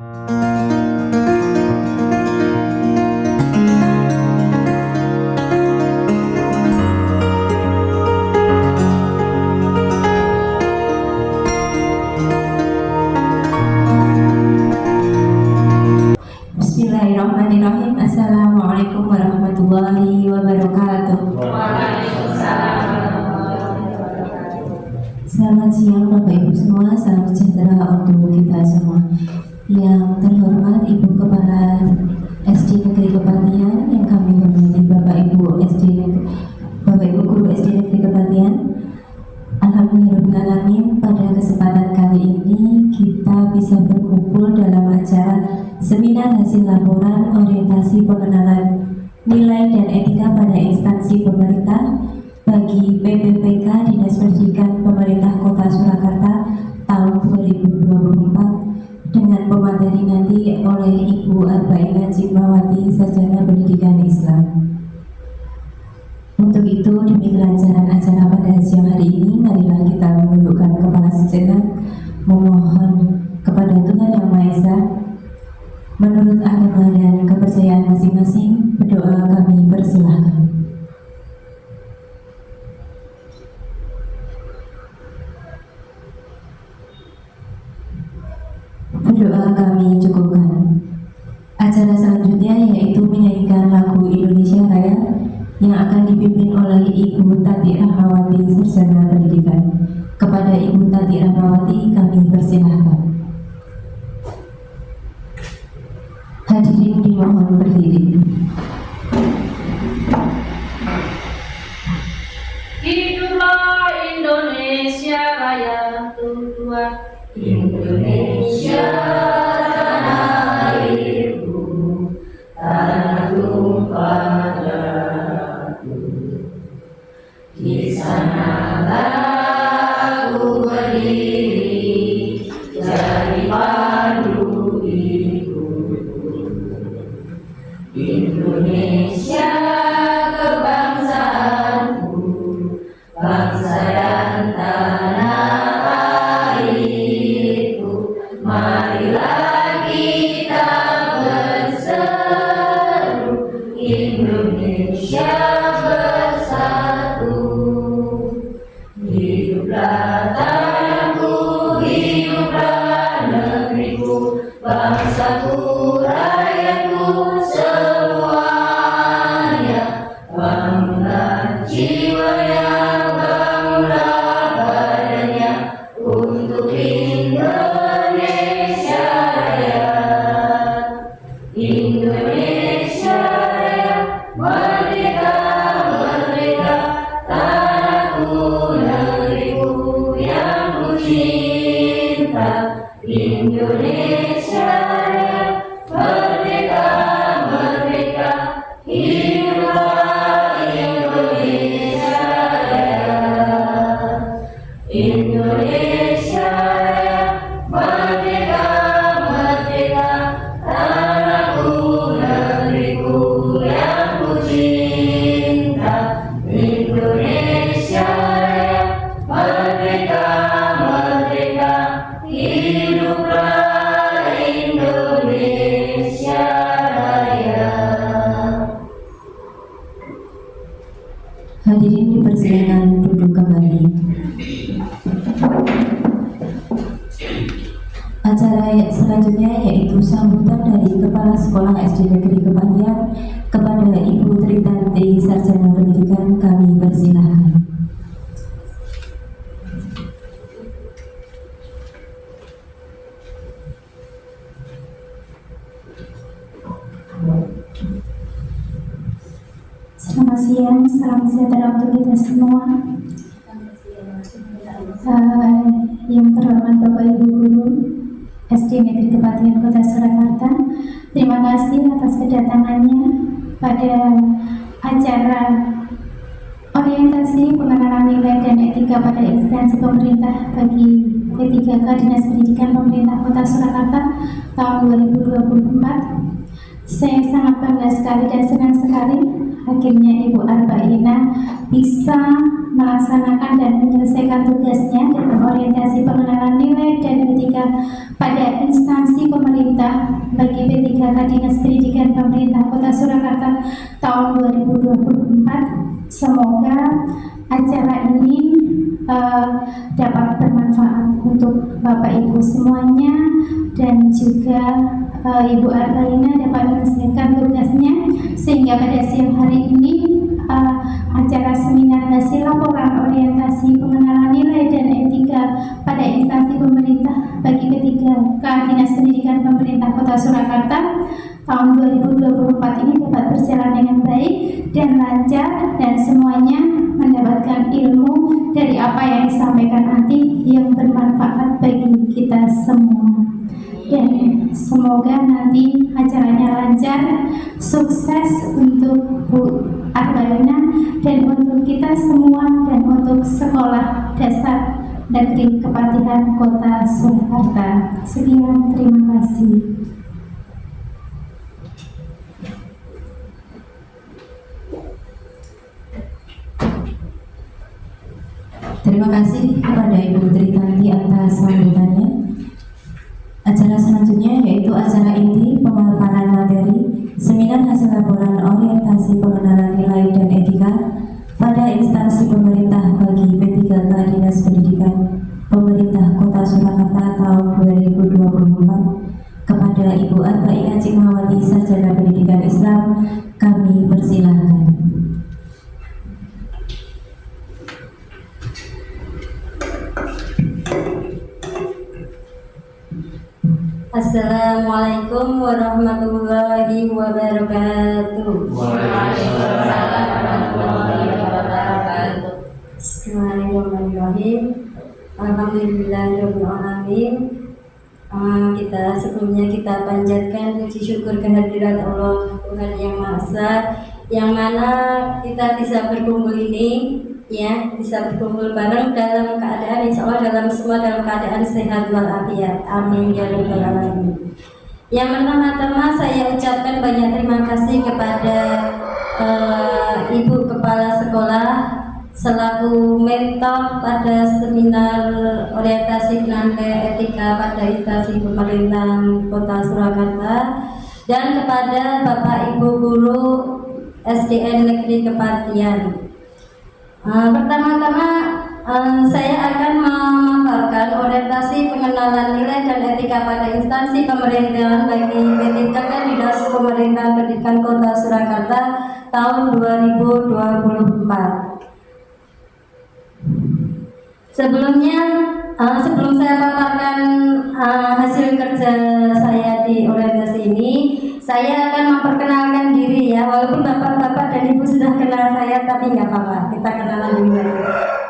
Bismillahirrahmanirrahim. Assalamualaikum warahmatullahi wabarakatuh. Waalaikumsalam. Selamat siang Bapak Ibu semua, salam sejahtera untuk kita semua. Yang terhormat Ibu Kepala SD Negeri Kepatihan, yang kami hormati Bapak Ibu Guru SD Negeri Kepatihan. Alhamdulillahirrahmanirrahim, pada kesempatan kali ini kita bisa berkumpul dalam acara seminar hasil laporan orientasi pengenalan nilai dan etika pada instansi pemerintah bagi PPPK Dinas Pendidikan Pemerintah Kota Surakarta tahun 2024 dengan pemateri nanti oleh Ibu Arba'ina Jimawati, Sarjana Pendidikan Islam. Untuk itu, demi kelancaran acara pada siang hari ini, marilah kita menundukkan kepala sejenak, memohon kepada Tuhan Yang Maha Esa menurut agama dan kepercayaan masing-masing. Berdoa kami persilahkan. Berdoa kami cukupkan. Acara selanjutnya yaitu menyanyikan lagu Indonesia Raya yang akan dipimpin oleh Ibu Tati Rahmawati, Sarjana Pendidikan. Kepada Ibu Tati Rahmawati kami persilahkan. Hadirin dimohon berdiri. Hiduplah Indonesia Raya, Tuhan Indonesia, tanah airku, tanah tumpah darahku. Di sanalah aku berdiri, jadi pandu hidupku. Indonesia kebangsaanku, bangsa dan tanah airku. Marilah kita berseru, Indonesia bersatu. Hiduplah tanahku, hiduplah negeriku, bangsaku, rakyatku semuanya. Bangunlah jiwanya, bangunlah badannya untuk Indonesia Raya. Indonesia Raya, merdeka, merdeka, tanahku, negeriku yang ku cinta. Indonesia Raya, merdeka, merdeka, hiduplah Indonesia Raya. Indonesia Raya, merdeka, merdeka, tanahku, negeriku yang ku cinta. Indonesia Raya, merdeka, merdeka, hiduplah Indonesia Raya. Hadirin dipersilakan duduk kembali. Acara selanjutnya yaitu sambutan dari Kepala Sekolah SD Negeri Kepatihan kepada Ibu Tritanti, Sarjana Pendidikan. Kami persilahkan. Selamat siang, salam sejahtera untuk kita semua. Yang terhormat Bapak Ibu Guru SD Negeri Kepatihan Kota Surakarta, terima kasih atas kedatangannya pada acara orientasi pengenalan nilai dan etika pada instansi pemerintah bagi P3K Dinas Pendidikan Pemerintah Kota Surakarta tahun 2024. Saya sangat bangga sekali dan senang sekali akhirnya Ibu Arba'ina bisa melaksanakan dan menyelesaikan tugasnya dengan orientasi pengenalan nilai dan etika pada instansi pemerintah bagi P3K Dinas Pendidikan Pemerintah Kota Surakarta tahun 2024. Semoga acara ini dapat bermanfaat untuk Bapak Ibu semuanya dan juga Ibu Arbaina dapat menyelesaikan tugasnya, sehingga pada siang hari ini acara seminar hasil laporan orientasi pengenalan nilai dan etika pada instansi pemerintah bagi P3K Dinas Pendidikan Pemerintah Kota Surakarta tahun 2024 ini dapat berjalan dengan baik dan lancar, dan semuanya mendapatkan ilmu dari apa yang disampaikan nanti yang bermanfaat bagi kita semua. Dan semoga nanti acaranya lancar, sukses untuk Bu Arbaina dan untuk kita semua dan untuk Sekolah Dasar Negeri Kepatihan Kota Surakarta. Sekian, terima kasih. Terima kasih kepada Ibu Tritanti atas sambutannya. Acara selanjutnya yaitu acara inti pemaparan materi seminar hasil laporan orientasi pengenalan nilai dan etika pada instansi pemerintah bagi P3K Dinas Pendidikan Pemerintah Kota Surakarta tahun 2024. Kepada Ibu Arbaina Cikmawati, Sarjana Pendidikan Islam, kami persilahkan. Assalamualaikum warahmatullahi wabarakatuh. Waalaikumsalam warahmatullahi wabarakatuh. Bismillahirrahmanirrahim. Alhamdulillahirrahmanirrahim. Sebelumnya kita panjatkan puji syukur kehadirat Allah Tuhan Yang Maha Esa, yang mana kita bisa berkumpul ini, ya, bisa berkumpul bareng dalam keadaan insya Allah dalam keadaan sehat walafiat. Amin ya rabbal alamin. Yang pertama-tama saya ucapkan banyak terima kasih kepada Ibu Kepala Sekolah selaku mentor pada seminar orientasi penanda etika pada instansi pemerintahan Kota Surakarta, dan kepada Bapak Ibu Guru SDN Negeri Kepatihan. Pertama-tama saya akan memaparkan orientasi pengenalan nilai dan etika pada instansi pemerintahan bagi P3K Dinas Pemerintahan Pendidikan Kota Surakarta tahun 2024. Sebelum saya paparkan hasil kerja saya di orientasi ini, saya akan memperkenalkan diri, ya, walaupun bapak-bapak dan ibu sudah kenal saya, tapi nggak apa-apa, kita kenalan dulu lagi.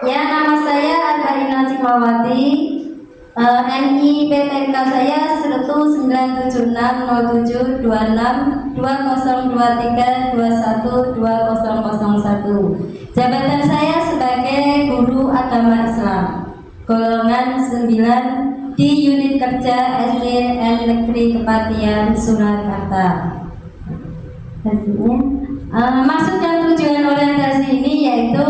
Ya, nama saya Arbaina Cikmawati, NI PTK saya 197607262023212001. Jabatan saya sebagai guru agama Islam, golongan 9 di unit kerja SDN Negeri Kepatihan Surakarta. Maksud dan tujuan orientasi ini yaitu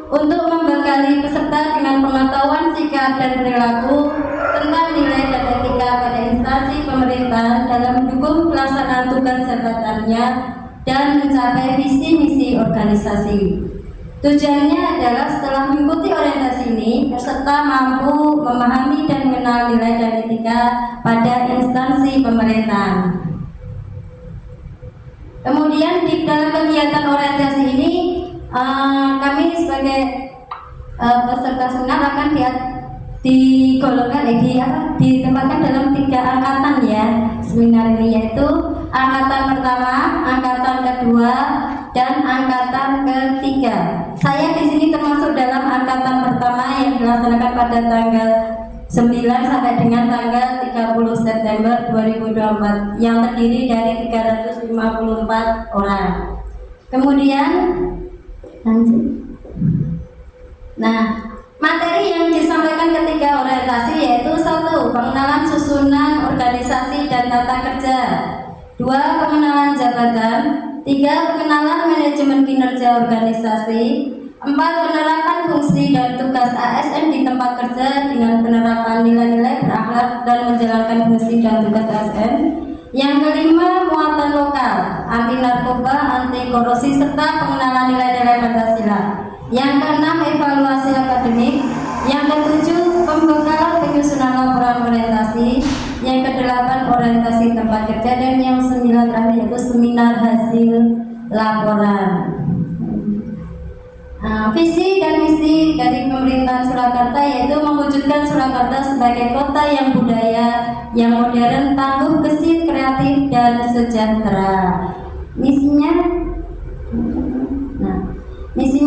untuk membekali peserta dengan pengetahuan sikap dan perilaku tentang nilai dan etika pada instansi pemerintahan dalam mendukung pelaksanaan tugas jabatannya dan mencapai visi misi organisasi. Tujuannya adalah setelah mengikuti orientasi ini, peserta mampu memahami dan mengenal nilai dan etika pada instansi pemerintahan. Kemudian di dalam kegiatan orientasi ini, kami sebagai peserta seminar akan ditempatkan dalam 3 angkatan, ya, seminar ini, yaitu angkatan pertama, angkatan kedua, dan angkatan ketiga. Saya di sini termasuk dalam angkatan pertama yang dilaksanakan pada tanggal 9 sampai dengan tanggal 30 September 2024 yang terdiri dari 354 orang. Kemudian lanjut. Nah, materi yang disampaikan ketika orientasi yaitu 1. Pengenalan susunan organisasi dan tata kerja, 2. Pengenalan jabatan, 3. Pengenalan manajemen kinerja organisasi, 4. 4. Penerapan fungsi dan tugas ASN di tempat kerja dengan penerapan nilai-nilai berakhlak dan menjalankan fungsi dan tugas ASN. Yang kelima, muatan lokal, anti narkoba, anti korupsi, serta pengenalan nilai-nilai Pancasila. Yang keenam, evaluasi akademik. Yang ketujuh, pembekalan penyusunan laporan orientasi. Yang kedelapan, orientasi tempat kerja. Dan yang sembilan terakhir yaitu seminar hasil laporan. Visi dan misi dari pemerintahan Surakarta yaitu mewujudkan Surakarta sebagai kota yang budaya, yang modern, tangguh, gesit, kreatif, dan sejahtera. Misinya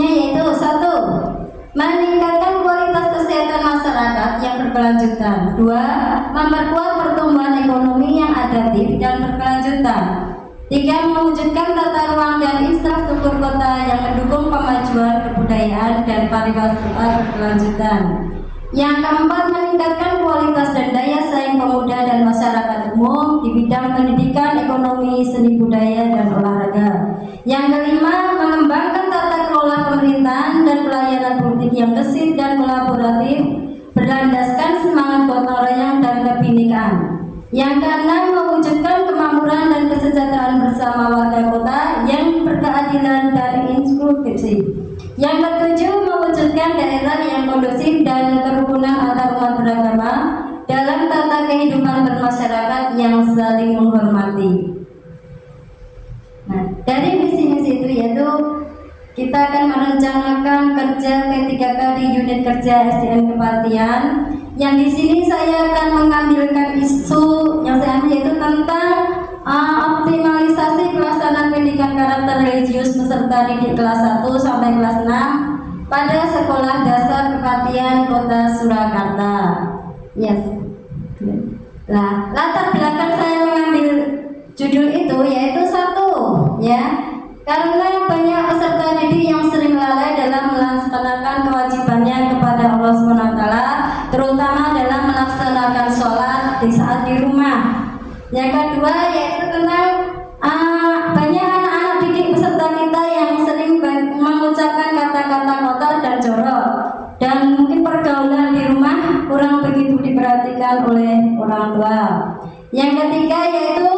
yaitu 1. Meningkatkan kualitas kesehatan masyarakat yang berkelanjutan. 2. Memperkuat pertumbuhan ekonomi yang adaptif dan berkelanjutan. 3. Mewujudkan tata ruang dan infrastruktur kota yang mendukung kemajuan kebudayaan dan pariwisata berkelanjutan. Yang keempat, meningkatkan kualitas dan daya saing pemuda dan masyarakat umum di bidang pendidikan, ekonomi, seni budaya, dan olahraga. Yang kelima, mengembangkan tata kelola pemerintahan dan pelayanan publik yang gesit dan kolaboratif, berlandaskan semangat gotong royong dan kebinekaan. Yang keenam, mewujudkan kemakmuran dan kesejahteraan bersama warga kota yang berkeadilan dan inklusif. Yang ketujuh, mewujudkan daerah yang kondusif dan kerukunan antar umat beragama dalam tata kehidupan bermasyarakat yang saling menghormati. Nah, dari misi-misi itu yaitu kita akan merencanakan kerja P3K di unit kerja SDN Kepatihan. Yang di sini saya akan mengambilkan isu yang saya ambil yaitu tentang optimalisasi pelaksanaan pendidikan karakter religius peserta didik kelas 1 sampai kelas 6 pada Sekolah Dasar Kepatihan Kota Surakarta. Yes. Nah, latar belakang saya mengambil judul itu yaitu 1, ya. Karena banyak peserta didik yang sering lalai dalam melaksanakan kewajibannya kepada Allah SWT, terutama dalam melaksanakan sholat di saat di rumah. Yang kedua yaitu tentang banyak anak-anak didik peserta kita yang sering mengucapkan kata-kata kotor dan jorok, dan mungkin pergaulan di rumah kurang begitu diperhatikan oleh orang tua. Yang ketiga yaitu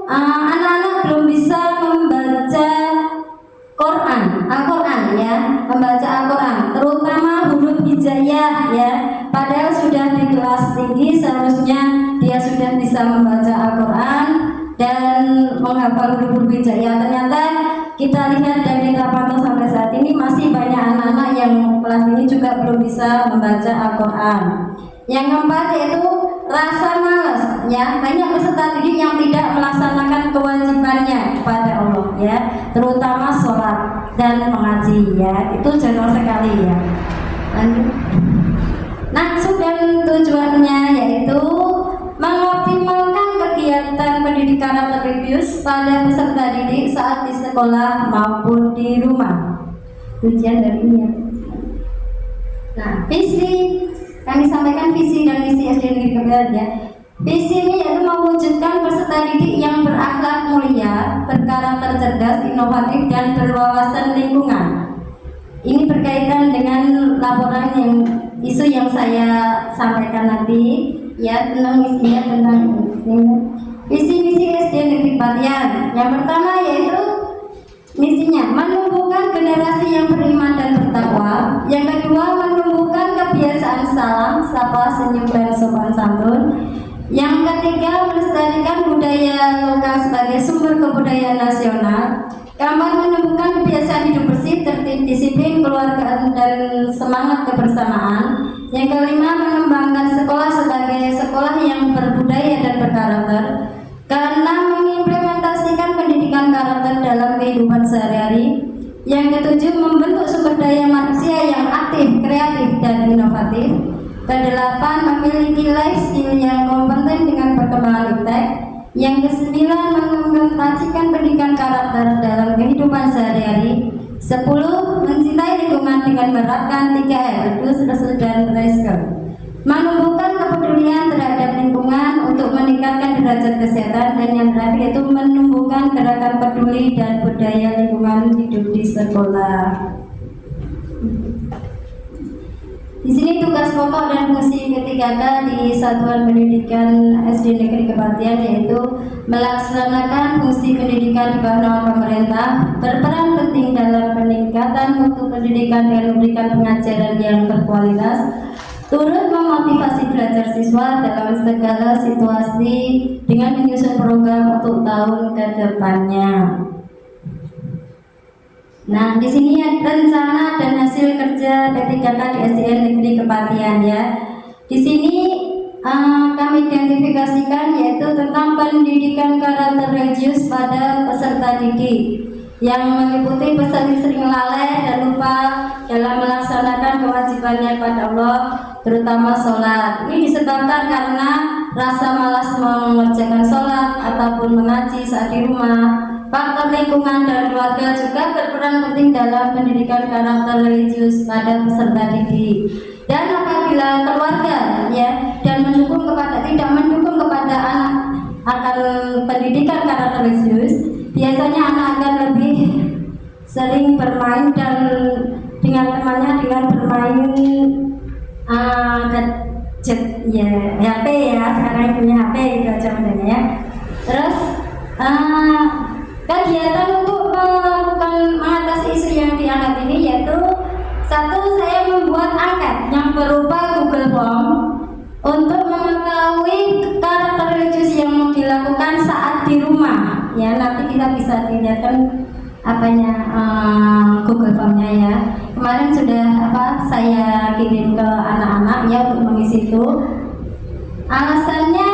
anak-anak belum bisa membaca Al-Quran ya, membaca Al-Quran, terutama huruf hijaiyah ya. Padahal sudah di kelas tinggi seharusnya dia sudah bisa membaca Al-Quran dan menghafal huruf hijaiyah. Ternyata kita lihat dan kita pantau sampai saat ini masih banyak anak-anak yang kelas ini juga belum bisa membaca Al-Quran. Yang keempat yaitu rasa malas ya, banyak peserta didik yang tidak melaksanakan kewajibannya kepada Allah ya, terutama sholat dan mengaji ya, itu jelas sekali ya. Lanjut. Maksud dan tujuannya yaitu mengoptimalkan kegiatan pendidikan religius pada peserta didik saat di sekolah maupun di rumah. Tujuan dari ini ya. Nah, visi kami sampaikan visi dan misi SDN Negeri Kepatihan ya. Visi ini yaitu mewujudkan peserta didik yang berakhlak mulia, berkarakter cerdas, inovatif, dan berwawasan lingkungan. Ini berkaitan dengan laporan yang isu yang saya sampaikan nanti ya, tentang misinya, tentang visi-misi SDN Negeri Kepatihan. Yang pertama yaitu misinya menumbuhkan generasi yang beriman dan bertakwa. Yang kedua, menumbuhkan kebiasaan salam, sapa, senyum, dan sopan santun. Yang ketiga, melestarikan budaya lokal sebagai sumber kebudayaan nasional. Keempat, menumbuhkan kebiasaan hidup bersih, tertib, disiplin, keluargaan, dan semangat kebersamaan. Yang kelima, mengembangkan sekolah sebagai sekolah yang berbudaya dan berkarakter. Keenam, mengimplementasikan pendidikan karakter dalam kehidupan sehari-hari. Yang ketujuh, membentuk sumber daya manusia yang aktif, kreatif, dan inovatif. Kedelapan, memiliki life skill yang kompeten dengan perkembangan iptek. Yang kesembilan, mengimplementasikan pendidikan karakter dalam kehidupan sehari-hari. 10, mencintai lingkungan dengan menerapkan 3R, reduce, reuse, dan recycle. Menumbuhkan kepedulian terhadap lingkungan untuk meningkatkan derajat kesehatan. Dan yang terakhir yaitu menumbuhkan gerakan peduli dan budaya lingkungan hidup di sekolah. Di sini tugas pokok dan fungsi P3K di Satuan Pendidikan SD Negeri Kepatihan yaitu melaksanakan fungsi pendidikan di bawah naungan pemerintah, berperan penting dalam peningkatan mutu pendidikan dengan memberikan pengajaran yang berkualitas, turut memotivasi belajar siswa dalam segala situasi dengan menyusun program untuk tahun ke depannya. Nah, di sini rencana dan hasil kerja P3K di SDN Negeri Kepatihan ya. Di sini kami identifikasikan yaitu tentang pendidikan karakter religius pada peserta didik yang meliputi peserta sering lalai dan lupa dalam melaksanakan kewajibannya pada Allah, terutama sholat. Ini disebabkan karena rasa malas mengerjakan sholat ataupun mengaji saat di rumah. Faktor lingkungan dan keluarga juga berperan penting dalam pendidikan karakter religius pada peserta didik. Dan apabila keluarga dan tidak mendukung kepada anak akan pendidikan karakter religius, biasanya anak akan lebih sering bermain dan dengan temannya dengan bermain HP ya, sekarang punya HP itu aja modalnya ya. Terus kegiatan untuk mengatasi isu yang diangkat ini yaitu satu, saya membuat angket yang berupa Google Form untuk mengetahui karakter religius yang dilakukan saat di rumah ya. Nanti kita bisa dilihatkan Google Formnya ya. Kemarin sudah saya kirim ke anak-anak ya untuk mengisi itu. Alasannya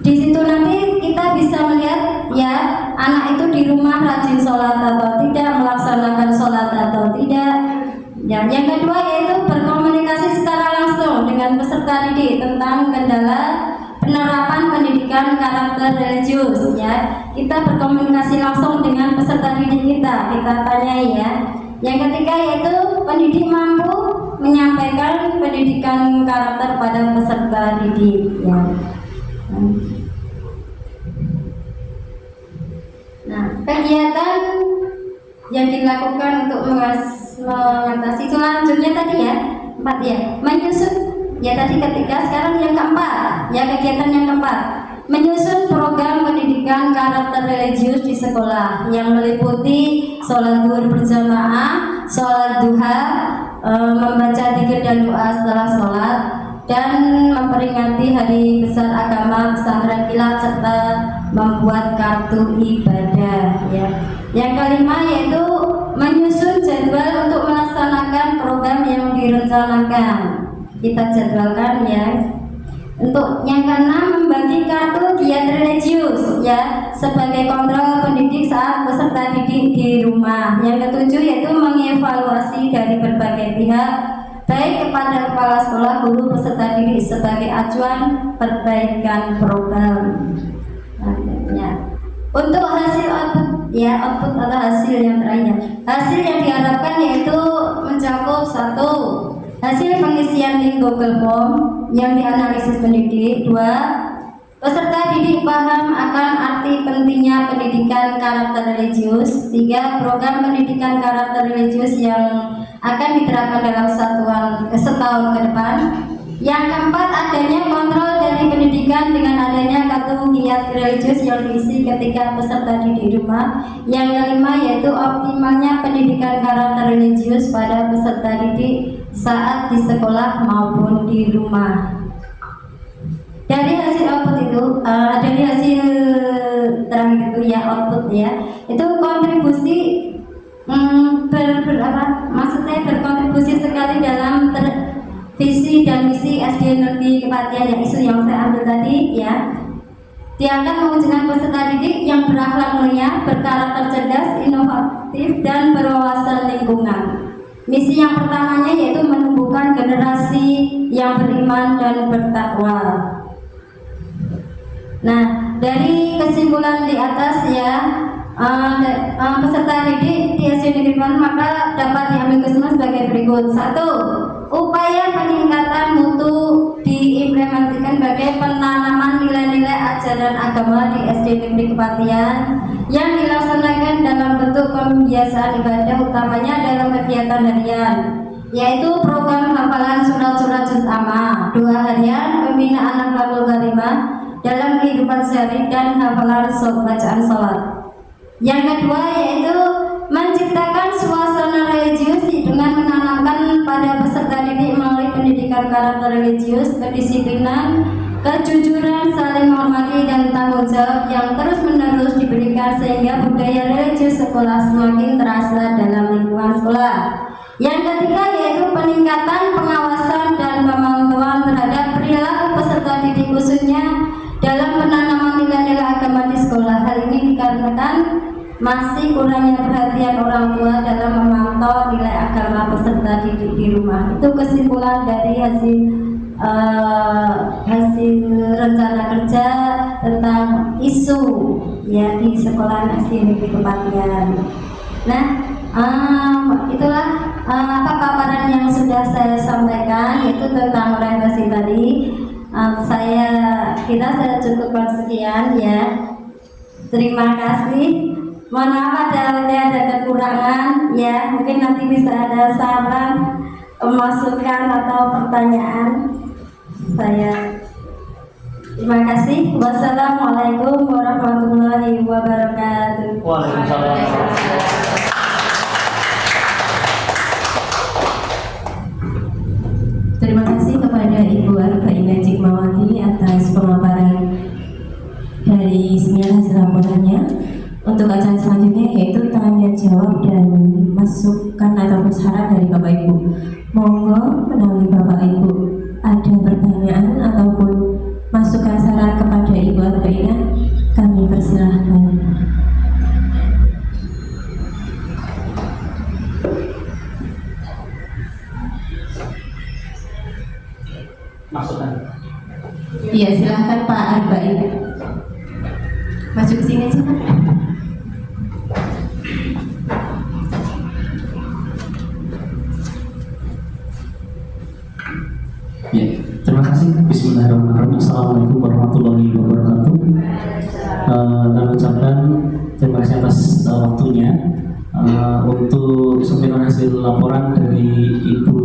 di situ nanti kita bisa melihat ya anak itu di rumah rajin sholat atau tidak, melaksanakan sholat atau tidak. Ya, yang kedua yaitu berkomunikasi secara langsung dengan peserta didik tentang kendala penerapan pendidikan karakter religius ya. Kita berkomunikasi langsung dengan peserta didik kita tanyai ya. Yang ketiga yaitu pendidik mampu menyampaikan pendidikan karakter pada peserta didik ya. Nah, kegiatan yang dilakukan untuk mengatasi selanjutnya tadi ya 4 ya, menyusun ya tadi ketiga, sekarang yang keempat ya, kegiatan yang keempat menyusun program pendidikan karakter religius di sekolah yang meliputi sholat zuhur berjamaah, sholat duha, membaca dzikir dan doa setelah sholat, dan memperingati hari besar agama pesantren kilat serta membuat kartu ibadah ya. Yang kelima yaitu menyusun jadwal untuk melaksanakan program yang direncanakan. Kita jadwalkan ya. Untuk yang keenam membagi kartu diet religius ya sebagai kontrol pendidik saat peserta didik di rumah. Yang ketujuh yaitu mengevaluasi dari berbagai pihak baik kepada kepala sekolah, guru, peserta didik sebagai acuan perbaikan program. Untuk hasil output atau hasil yang terakhir, hasil yang diharapkan yaitu mencakup satu, hasil pengisian link Google Form yang dianalisis pendidik. 2, peserta didik paham akan arti pentingnya pendidikan karakter religius. 3, program pendidikan karakter religius yang akan diterapkan dalam setahun ke depan. Yang keempat, adanya kontrol dari pendidikan dengan adanya kartu diet religius yang diisi ketika peserta didik di rumah. Yang kelima yaitu optimalnya pendidikan karakter religius pada peserta didik saat di sekolah maupun di rumah. Dari hasil output itu, dari hasil terakhir itu ya output ya, itu kontribusi berkontribusi sekali dalam visi dan misi SD Negeri Kepatihan yang isu yang saya ambil tadi ya. Dia akan mewujudkan peserta didik yang berakhlak mulia, berkarakter cerdas, inovatif, dan berwawasan lingkungan. Misi yang pertamanya yaitu menumbuhkan generasi yang beriman dan bertakwa. Nah, dari kesimpulan di atas ya, peserta didik di SD Negeri Kepatihan maka dapat diambil kesimpulan sebagai berikut. 1. Upaya peningkatan mutu diimplementasikan sebagai penanaman nilai-nilai ajaran agama di SD Negeri Kepatihan yang dilaksanakan dalam bentuk pembiasaan ibadah utamanya dalam kegiatan harian yaitu program hafalan surat-surat juz amma, doa harian, pembinaan akhlakul karimah dalam kehidupan sehari dan hafalan bacaan sholat. Yang kedua yaitu menciptakan suasana religius dengan menanamkan pada peserta didik melalui pendidikan karakter religius, kedisiplinan, kejujuran, saling menghormati dan tanggung jawab yang terus-menerus diberikan sehingga budaya religius sekolah semakin terasa dalam lingkungan sekolah. Yang ketiga yaitu peningkatan pengawasan dan pemantauan terhadap perilaku peserta didik khususnya dalam penanaman nilai-nilai agama di sekolah. Hal ini dikarenakan masih kurangnya perhatian orang tua dalam memantau nilai agama peserta didik di rumah. Itu kesimpulan dari hasil rencana kerja tentang isu ya di sekolah SD Negeri Kepatihan. Nah, itulah paparan yang sudah saya sampaikan, yaitu tentang orientasi tadi. Saya cukupkan sekian ya. Terima kasih. Mohon maaf ada kekurangan ya. Mungkin nanti bisa ada saran, masukan atau pertanyaan. Saya terima kasih. Wassalamualaikum warahmatullahi wabarakatuh. Waalaikumsalam. Terima kasih kepada Ibu Arba'inah Jikmawati atas pemaparan dari seminar hasil laporannya. Untuk acara selanjutnya yaitu tanya jawab dan masukan ataupun saran dari Bapak Ibu. Monggo menawi Bapak Ibu ada pertanyaan ataupun masukan saran kepada Ibu Arba'inah, kami persilahkan. Masukan. Iya, silahkan Pak Arba'inah. Maju ke sini aja Pak. Ya, terima kasih. Bismillahirrahmanirrahim. Assalamualaikum warahmatullahi wabarakatuh. Kami ucapkan terima kasih atas waktunya untuk seminar hasil laporan dari Ibu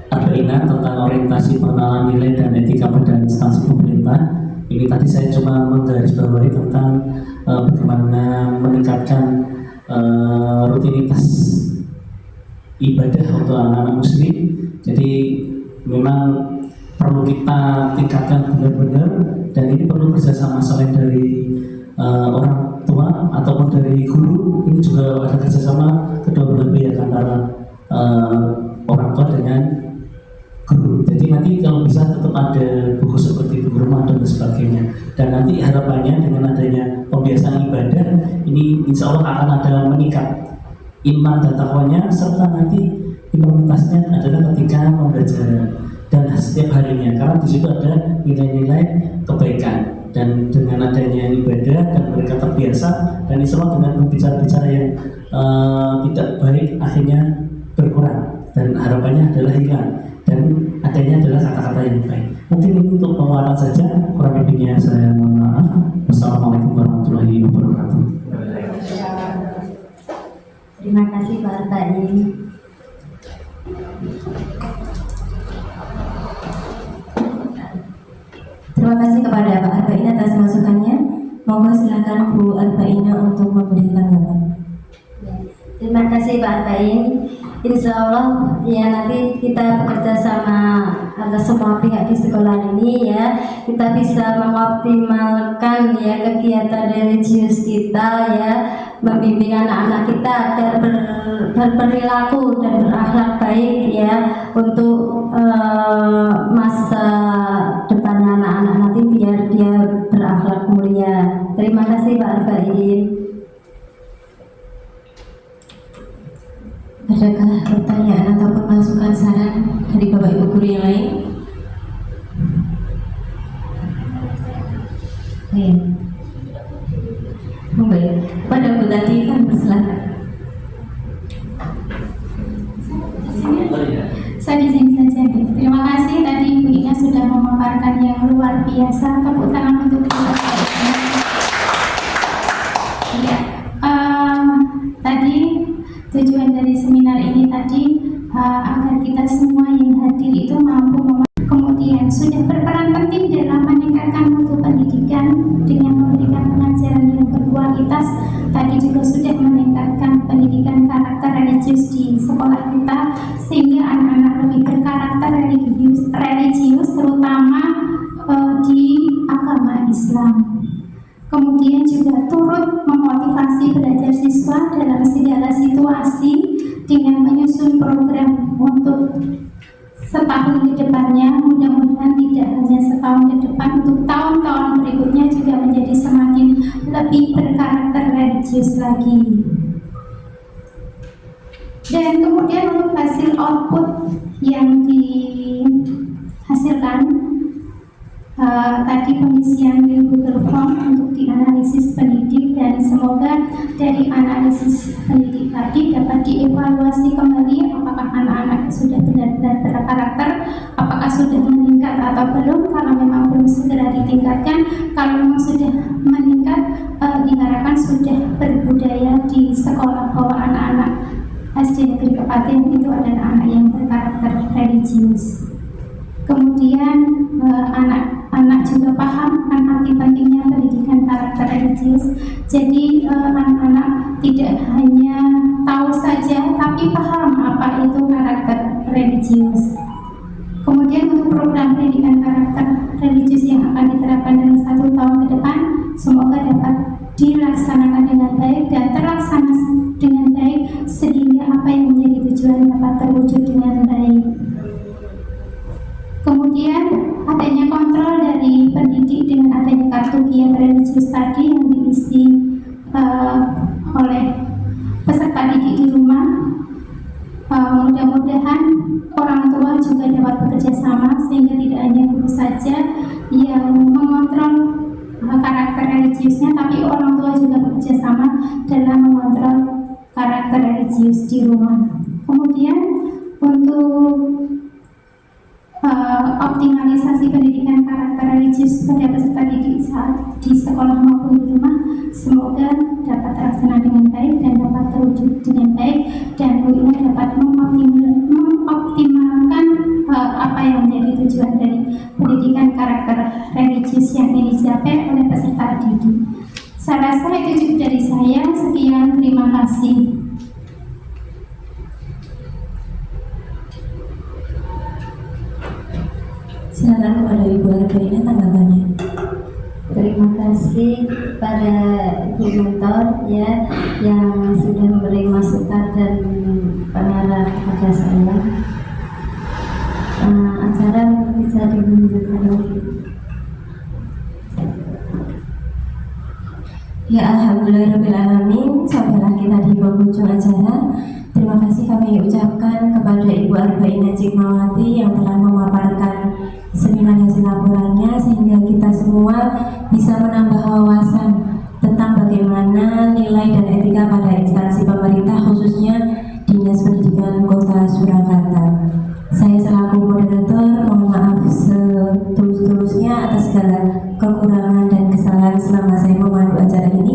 Arba'inah tentang orientasi pengenalan nilai dan etika pada instansi pemerintah. Ini tadi saya cuma menggarisbawahi tentang bagaimana meningkatkan rutinitas ibadah untuk anak-anak muslim. Jadi memang perlu kita tingkatkan benar-benar, dan ini perlu kerjasama selain dari orang tua ataupun dari guru. Ini juga ada kerjasama kedua belah pihak antara orang tua dengan guru. Jadi nanti kalau bisa tetap ada buku seperti buku Ramadan dan sebagainya. Dan nanti harapannya dengan adanya pembiasaan ibadah ini insya Allah akan ada meningkat iman dan takwanya, serta nanti implementasinya adalah ketika pembelajaran dan setiap harinya, karena di situ ada nilai-nilai kebaikan. Dan dengan adanya ibadah dan mereka terbiasa, dan insya Allah dengan bicara-bicara yang tidak baik akhirnya berkurang dan harapannya adalah hilang, dan adanya adalah kata-kata yang baik. Mungkin ini untuk penguatan saja, kurang lebihnya saya mohon maaf. Wassalamualaikum warahmatullahi wabarakatuh. Terima kasih Pak Arba'inah. Terima kasih kepada Pak Arba'inah atas masukannya. Monggo silakan Bu Arba'inah untuk memberi tanggapan. Terima kasih Pak Arba'inah. Insya Allah ya nanti kita bekerja sama atas semua pihak di sekolah ini ya, kita bisa mengoptimalkan ya kegiatan religius kita ya, membimbing anak-anak kita agar berperilaku dan berakhlak baik ya untuk masa depan anak-anak nanti biar dia berakhlak mulia. Terima kasih Pak Arba'inah. Adakah pertanyaan ataupun masukan saran dari Bapak Ibu guru yang lain? Baik. Baik. Pada Bu Tati kan persilakan. Saya di sini saja. Terima kasih tadi Ibu Ina sudah memaparkan yang luar biasa. Tepuk tangan untuk Ibu. Ya, tadi tujuan dari seminar ini tadi agar kita semua yang hadir itu mampu kemudian sudah berperan penting dalam meningkatkan mutu pendidikan dengan memberikan pengajaran yang berkualitas. Tadi juga sudah meningkatkan pendidikan karakter religius di sekolah kita sehingga anak-anak lebih berkarakter religius terutama di agama Islam. Kemudian juga turut memotivasi belajar siswa dalam segala situasi dengan menyusun program untuk setahun ke depannya. Mudah-mudahan tidak hanya setahun ke depan, untuk tahun-tahun berikutnya juga menjadi semakin lebih berkarakter religius lagi. Dan kemudian untuk hasil output yang dihasilkan tadi pengisian di Google Form untuk dianalisis pendidik, dan semoga dari analisis pendidik tadi dapat dievaluasi kembali apakah anak-anak sudah benar-benar berkarakter, apakah sudah meningkat atau belum. Kalau memang belum, segera ditingkatkan. Kalau memang sudah meningkat, diharapkan sudah berbudaya di sekolah bahwa anak-anak SD Negeri Kepaten itu adalah anak yang berkarakter religius. Kemudian anak-anak juga paham akan arti pentingnya pendidikan karakter religius. Jadi anak-anak tidak hanya tahu saja, tapi paham apa itu karakter religius. Kemudian untuk program pendidikan karakter religius yang akan diterapkan dalam 1 tahun ke depan, semoga dapat dilaksanakan dengan baik dan terlaksana dengan baik sehingga apa yang menjadi tujuan dapat terwujud dengan baik. Kemudian adanya kontrol dari pendidik dengan adanya kartu giat religius tadi yang diisi oleh peserta didik di rumah. Mudah-mudahan orang tua juga dapat bekerja sama sehingga tidak hanya guru saja yang mengontrol karakter religiusnya, tapi orang tua juga bekerja sama dalam mengontrol karakter religius di rumah. Kemudian untuk optimalisasi pendidikan karakter religius pada peserta didik saat di sekolah maupun di rumah, semoga dapat terlaksana dengan baik dan dapat terwujud dengan baik, dan UIN dapat mengoptimalkan apa yang menjadi tujuan dari pendidikan karakter religius yang ingin dicapai oleh peserta didik. Saya rasa itu cukup dari saya. Sekian, terima kasih. Silakan kepada Ibu Arbaina tanggapannya. Terima kasih pada Ibu Mentor ya yang sudah memberi masukan dan pengarah kepada saya. Acara bisa dilanjutkan lagi. Ya, alhamdulillahirrahmanirrahim. Sampailah kita di penghujung acara. Terima kasih kami ucapkan kepada Ibu Arbaina Cikmawati yang telah memaparkan seminar hasil laporannya sehingga kita semua bisa menambah wawasan tentang bagaimana nilai dan etika pada instansi pemerintah, khususnya Dinas Pendidikan Kota Surakarta. Saya selaku moderator mohon maaf setulus-tulusnya atas segala kekurangan dan kesalahan selama saya memandu acara ini.